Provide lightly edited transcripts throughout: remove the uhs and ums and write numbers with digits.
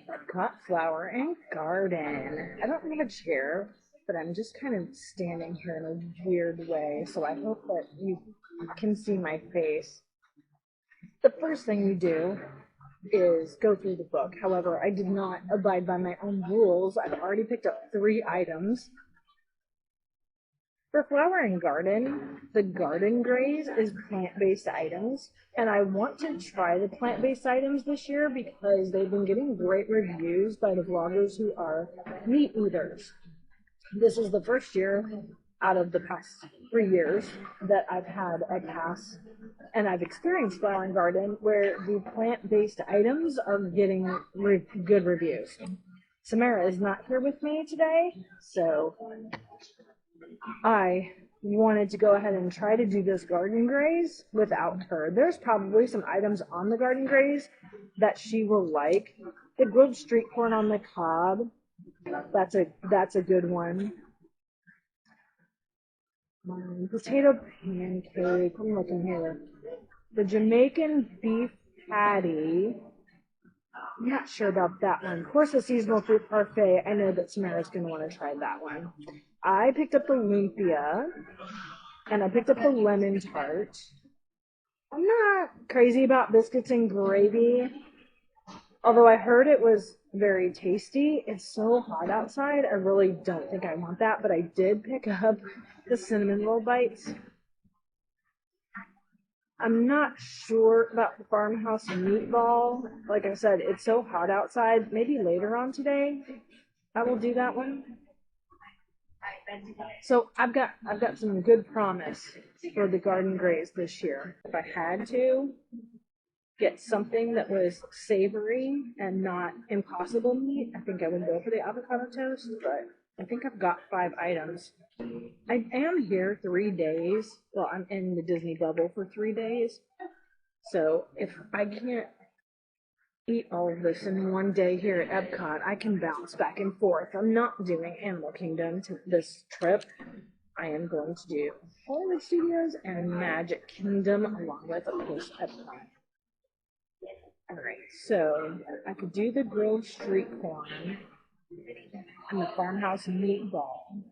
EPCOT Flower and Garden. I don't have a chair, but I'm just kind of standing here in a weird way, so I hope that you can see my face. The first thing you do is go through the book. However, I did not abide by my own rules. I've already picked up 3 items. For Flower and Garden, the Garden Graze is plant-based items, and I want to try the plant-based items this year because they've been getting great reviews by the vloggers who are meat eaters. This is the first year out of the past 3 years that I've had a pass, and I've experienced Flower and Garden where the plant-based items are getting good reviews. Samara is not here with me today, so I wanted to go ahead and try to do this Garden Graze without her. There's probably some items on the Garden Graze that she will like. The grilled street corn on the cob, that's a good one. Potato pancake, I'm looking here. The Jamaican beef patty, I'm not sure about that one. Of course, the seasonal fruit parfait, I know that Samara's going to want to try that one. I picked up the lumpia, and I picked up the lemon tart. I'm not crazy about biscuits and gravy, although I heard it was very tasty. It's so hot outside, I really don't think I want that, but I did pick up the cinnamon roll bites. I'm not sure about the farmhouse meatball. Like I said, it's so hot outside. Maybe later on today I will do that one. So I've got some good promise for the Garden Graze this year. If I had to get something that was savory and not impossible meat, I think I would go for the avocado toast, but I think I've got 5 items. I am here 3 days. Well, I'm in the Disney bubble for 3 days. So if I can't eat all of this in one day here at EPCOT, I can bounce back and forth. I'm not doing Animal Kingdom this trip. I am going to do Hollywood Studios and Magic Kingdom along with, of course, EPCOT. Alright, so I could do the grilled street corn and the farmhouse meatball.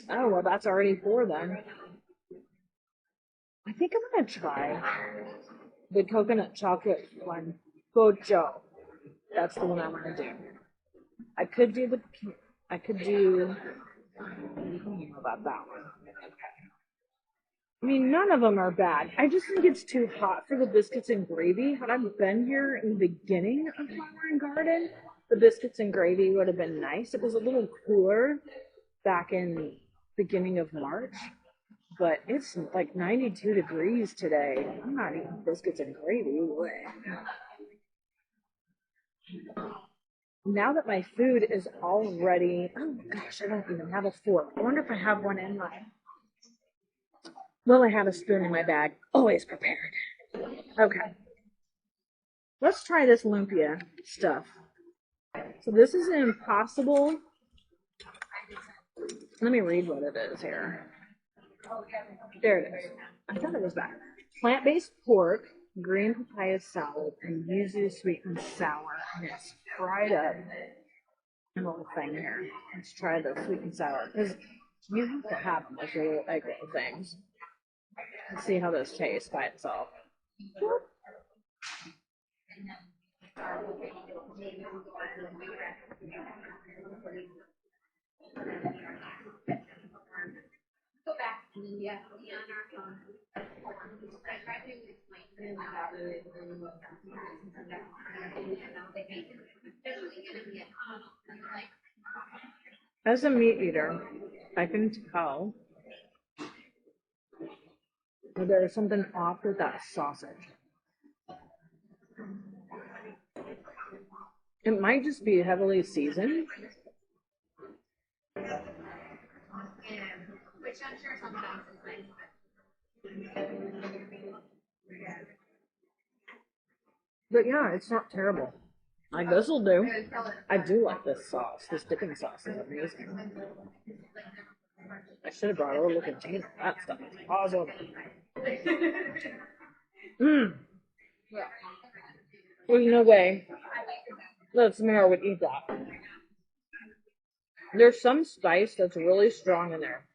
Oh, well, that's already 4 then. I think I'm going to try the coconut chocolate one. Gojo. That's the one I want to do. I don't know about that one. I mean, none of them are bad. I just think it's too hot for the biscuits and gravy. Had I been here in the beginning of Flower and Garden, the biscuits and gravy would have been nice. It was a little cooler back in beginning of March, but it's like 92 degrees today. I'm not eating biscuits and gravy. Now that my food is all ready, oh gosh, I don't even have a fork. I wonder if I have one in my, well, I have a spoon in my bag, always prepared. Okay, let's try this lumpia stuff. So this is an impossible, let me read what it is here. There it is. I thought it was back. Plant-based pork, green papaya salad, and yuzu sweet and sour. And it's fried up in a little thing here. Let's try the sweet and sour. Because you have to have them like your little egg roll things. Let's see how this tastes by itself. As a meat eater, I can tell that there is something off with that sausage. It might just be heavily seasoned. But yeah, it's not terrible. Like, this will do. I do like this sauce. This dipping sauce is amazing. I should have brought a little container. That stuff is awesome. There's no way that Samara would eat that. There's some spice that's really strong in there.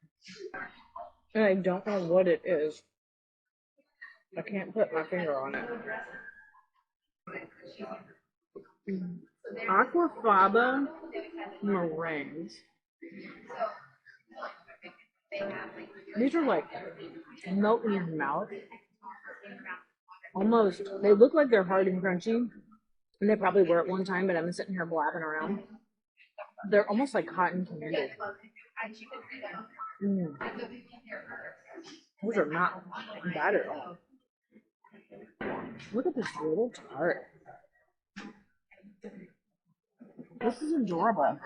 And I don't know what it is. I can't put my finger on it. Aquafaba meringues. These are like melt in your mouth. Almost, they look like they're hard and crunchy. And they probably were at one time, but I've been sitting here blabbing around. They're almost like cotton candy. Those are not bad at all. Look at this little tart. This is adorable.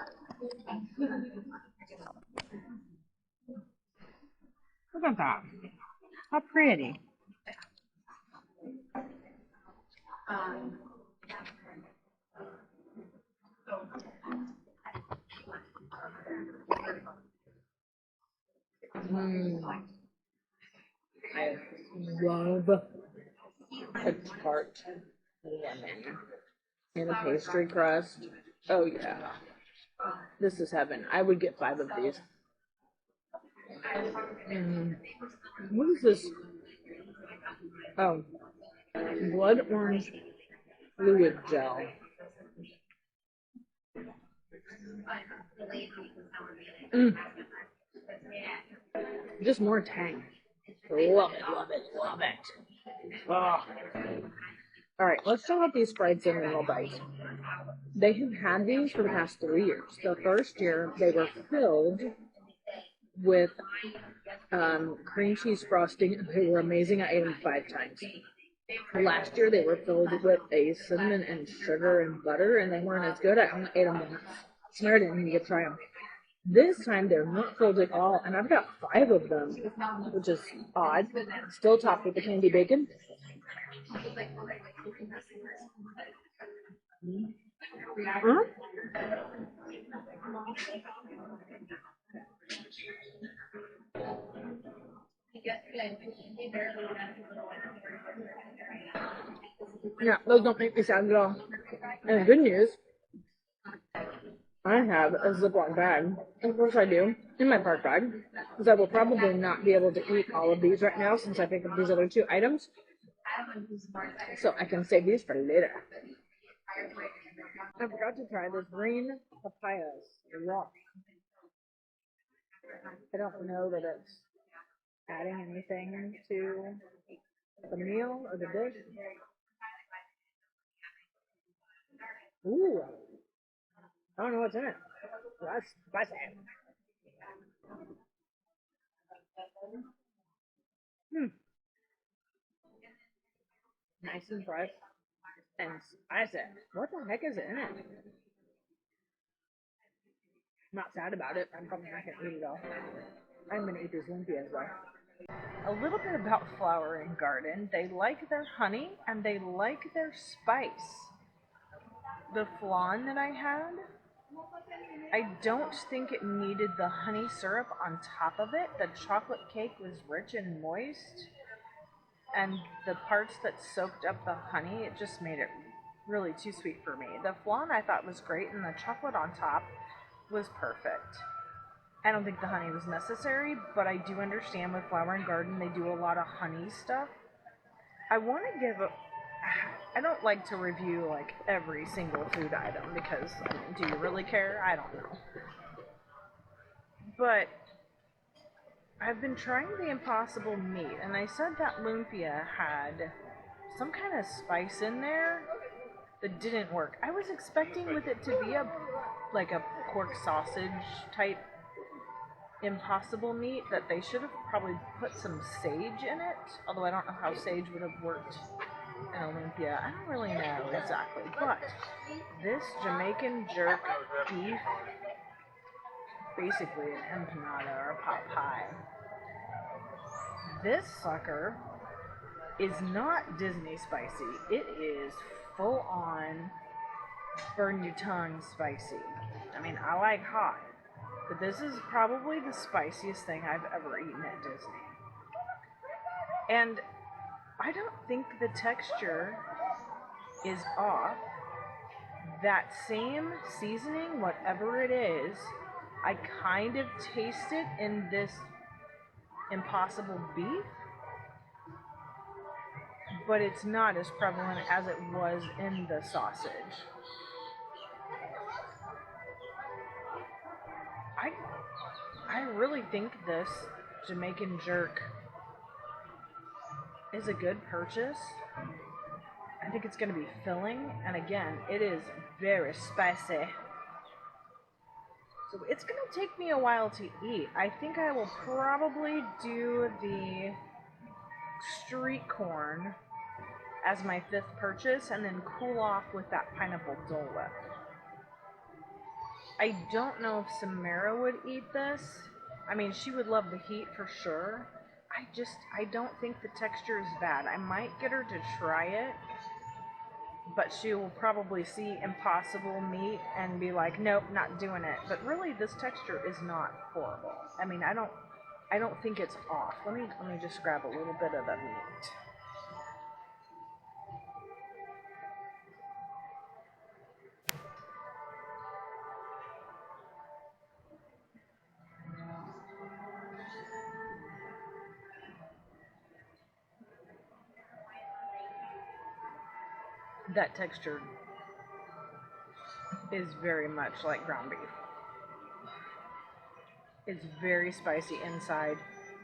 Look at that. How pretty. I love a tart lemon and a pastry crust. Oh yeah. This is heaven. I would get 5 of these. What is this? Oh, blood orange fluid gel. Just more tang. Love it, love it, love it. Oh. Alright, let's talk about these fried cinnamon roll bites. They have had these for the past 3 years. The first year, they were filled with cream cheese frosting. They were amazing. I ate them 5 times. Last year, they were filled with a cinnamon and sugar and butter, and they weren't as good. I only ate them once. Samara didn't even get to try them. This time, they're not filled at all, and I've got 5 of them, which is odd. Still topped with the candy bacon. Yeah, those don't make me sad at all. And the good news, I have a Ziploc bag, of course I do, in my park bag, because I will probably not be able to eat all of these right now since I picked up these other 2 items. So I can save these for later. I forgot to try this green papayas raw. I don't know that it's adding anything to the meal or the dish. Ooh, I don't know what's in it. That's spicy. Nice and fresh and spicy. What the heck is in it? I'm not sad about it. I'm probably not gonna eat it all. I'm gonna eat these lumpias though. A little bit about Flower and Garden. They like their honey and they like their spice. The flan that I had, I don't think it needed the honey syrup on top of it. The chocolate cake was rich and moist, and the parts that soaked up the honey, it just made it really too sweet for me. The flan I thought was great, and the chocolate on top was perfect. I don't think the honey was necessary, but I do understand with Flower and Garden they do a lot of honey stuff. I want to give a... I don't like to review like every single food item because, I mean, do you really care? I don't know. But I've been trying the Impossible meat, and I said that lumpia had some kind of spice in there that didn't work. I was expecting with it to be a pork sausage type Impossible meat that they should have probably put some sage in it, although I don't know how sage would have worked in Olympia. I don't really know exactly, but this Jamaican jerk beef, basically an empanada or a pot pie. This sucker is not Disney spicy. It is full on burn your tongue spicy. I mean, I like hot, but this is probably the spiciest thing I've ever eaten at Disney. And I don't think the texture is off. that same seasoning, whatever it is, I kind of taste it in this Impossible beef, but it's not as prevalent as it was in the sausage. I really think this Jamaican jerk is a good purchase. I think it's going to be filling, and again, it is very spicy. So it's going to take me a while to eat. I think I will probably do the street corn as my 5th purchase and then cool off with that pineapple Dole Whip. I don't know if Samara would eat this. I mean, she would love the heat for sure. I don't think the texture is bad. I might get her to try it, but she will probably see Impossible meat and be like, nope, not doing it. But really, this texture is not horrible. I mean, I don't think it's off. Let me just grab a little bit of the meat. That texture is very much like ground beef. It's very spicy inside,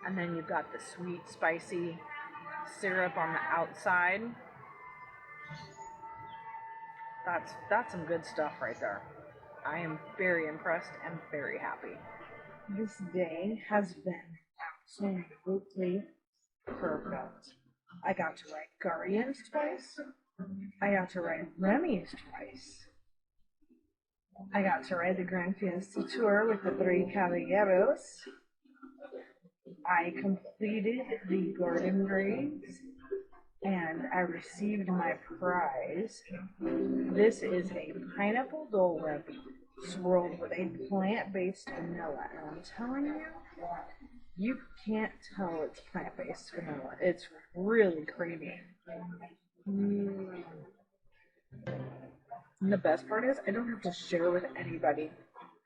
and then you've got the sweet, spicy syrup on the outside. That's some good stuff right there. I am very impressed and very happy. This day has been absolutely perfect. I got to ride Guardians twice. I got to ride Remy's twice. I got to ride the Grand Fiesta Tour with the 3 Caballeros. I completed the Garden Graze, and I received my prize. This is a pineapple Dole Whip swirled with a plant-based vanilla, and I'm telling you, you can't tell it's plant-based vanilla. It's really creamy. And the best part is I don't have to share with anybody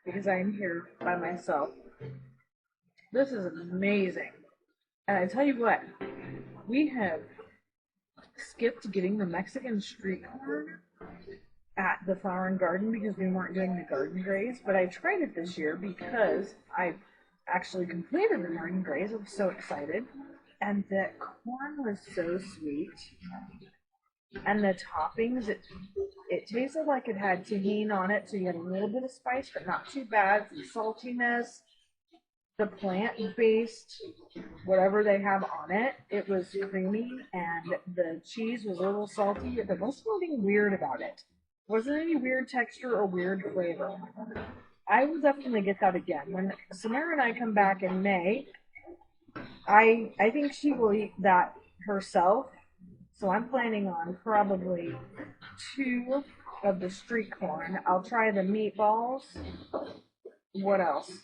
because I'm here by myself. This is amazing. And I tell you what, we have skipped getting the Mexican street corn at the Flower and Garden because we weren't doing the Garden Graze, but I tried it this year because I actually completed the Garden Graze. I was so excited. And the corn was so sweet. And the toppings, it tasted like it had tahini on it, so you had a little bit of spice, but not too bad. Some saltiness. The plant-based, whatever they have on it, it was creamy, and the cheese was a little salty. There wasn't anything weird about it. Wasn't any weird texture or weird flavor. I will definitely get that again. When Samara and I come back in May, I think she will eat that herself. So I'm planning on probably 2 of the street corn. I'll try the meatballs. What else?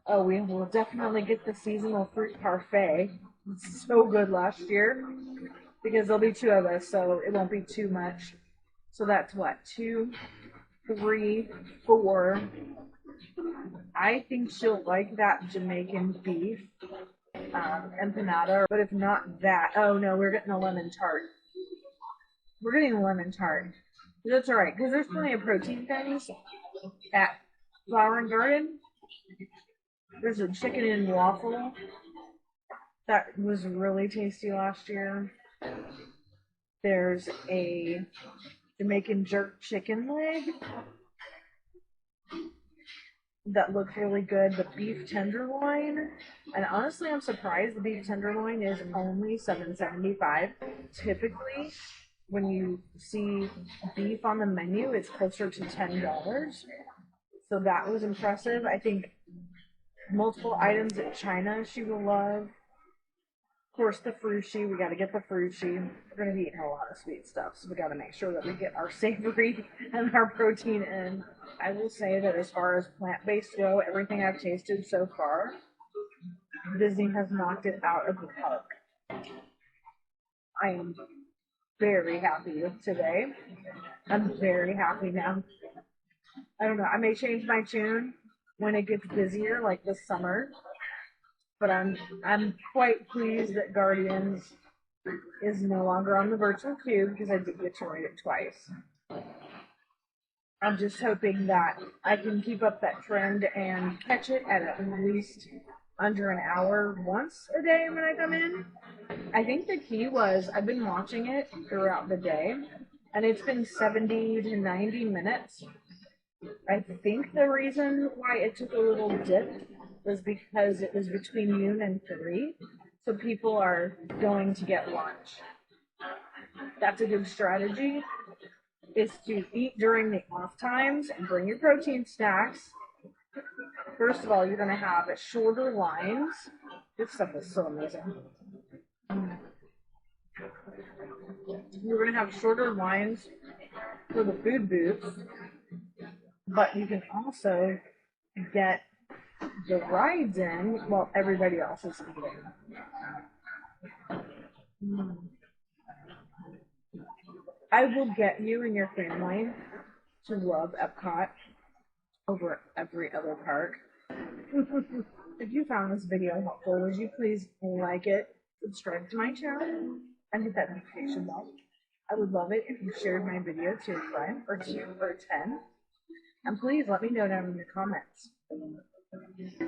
Oh, we will definitely get the seasonal fruit parfait. It's so good last year because there'll be 2 of us, so it won't be too much. So that's what, 2, 3, 4. I think she'll like that Jamaican beef empanada, but if not that, oh no, we're getting a lemon tart. We're getting a lemon tart. That's all right because there's plenty of protein things at Flower and Garden. There's a chicken and waffle that was really tasty last year. There's a Jamaican jerk chicken leg that looked really good. The beef tenderloin, and honestly, I'm surprised the beef tenderloin is only $7.75. Typically, when you see beef on the menu, it's closer to $10. So that was impressive. I think multiple items at China she will love. Of course, the frushi. We got to get the frushi. We're going to be eating a lot of sweet stuff, so we got to make sure that we get our savory and our protein in. I will say that as far as plant-based go, everything I've tasted so far, Disney has knocked it out of the park. I am very happy with today. I'm very happy now. I don't know, I may change my tune when it gets busier, like this summer, but I'm quite pleased that Guardians is no longer on the virtual queue because I did get to ride it twice. I'm just hoping that I can keep up that trend and catch it at least under an hour once a day when I come in. I think the key was I've been watching it throughout the day, and it's been 70 to 90 minutes. I think the reason why it took a little dip was because it was between noon and 3, so people are going to get lunch. That's a good strategy, is to eat during the off times and bring your protein snacks. First of all, you're going to have shorter lines. This stuff is so amazing. You're going to have shorter lines for the food booths, but you can also get the rides in while everybody else is eating. I will get you and your family to love EPCOT over every other park. If you found this video helpful, would you please like it, subscribe to my channel, and hit that notification bell? I would love it if you shared my video to a friend or 2 or 10. And please let me know down in the comments.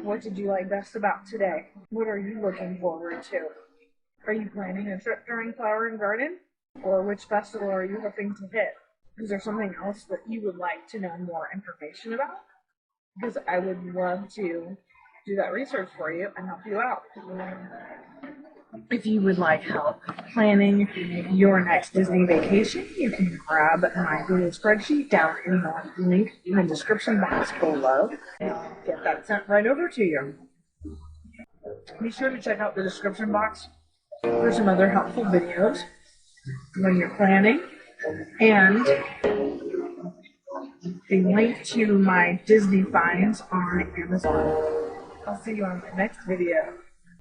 What did you like best about today? What are you looking forward to? Are you planning a trip during Flower and Garden? Or which festival are you hoping to hit? Is there something else that you would like to know more information about? Because I would love to do that research for you and help you out. If you would like help planning your next Disney vacation, you can grab my Google Spreadsheet down in the link in the description box below, and I'll get that sent right over to you. Be sure to check out the description box for some other helpful videos when you're planning, and a link to my Disney finds on Amazon. I'll see you on my next video.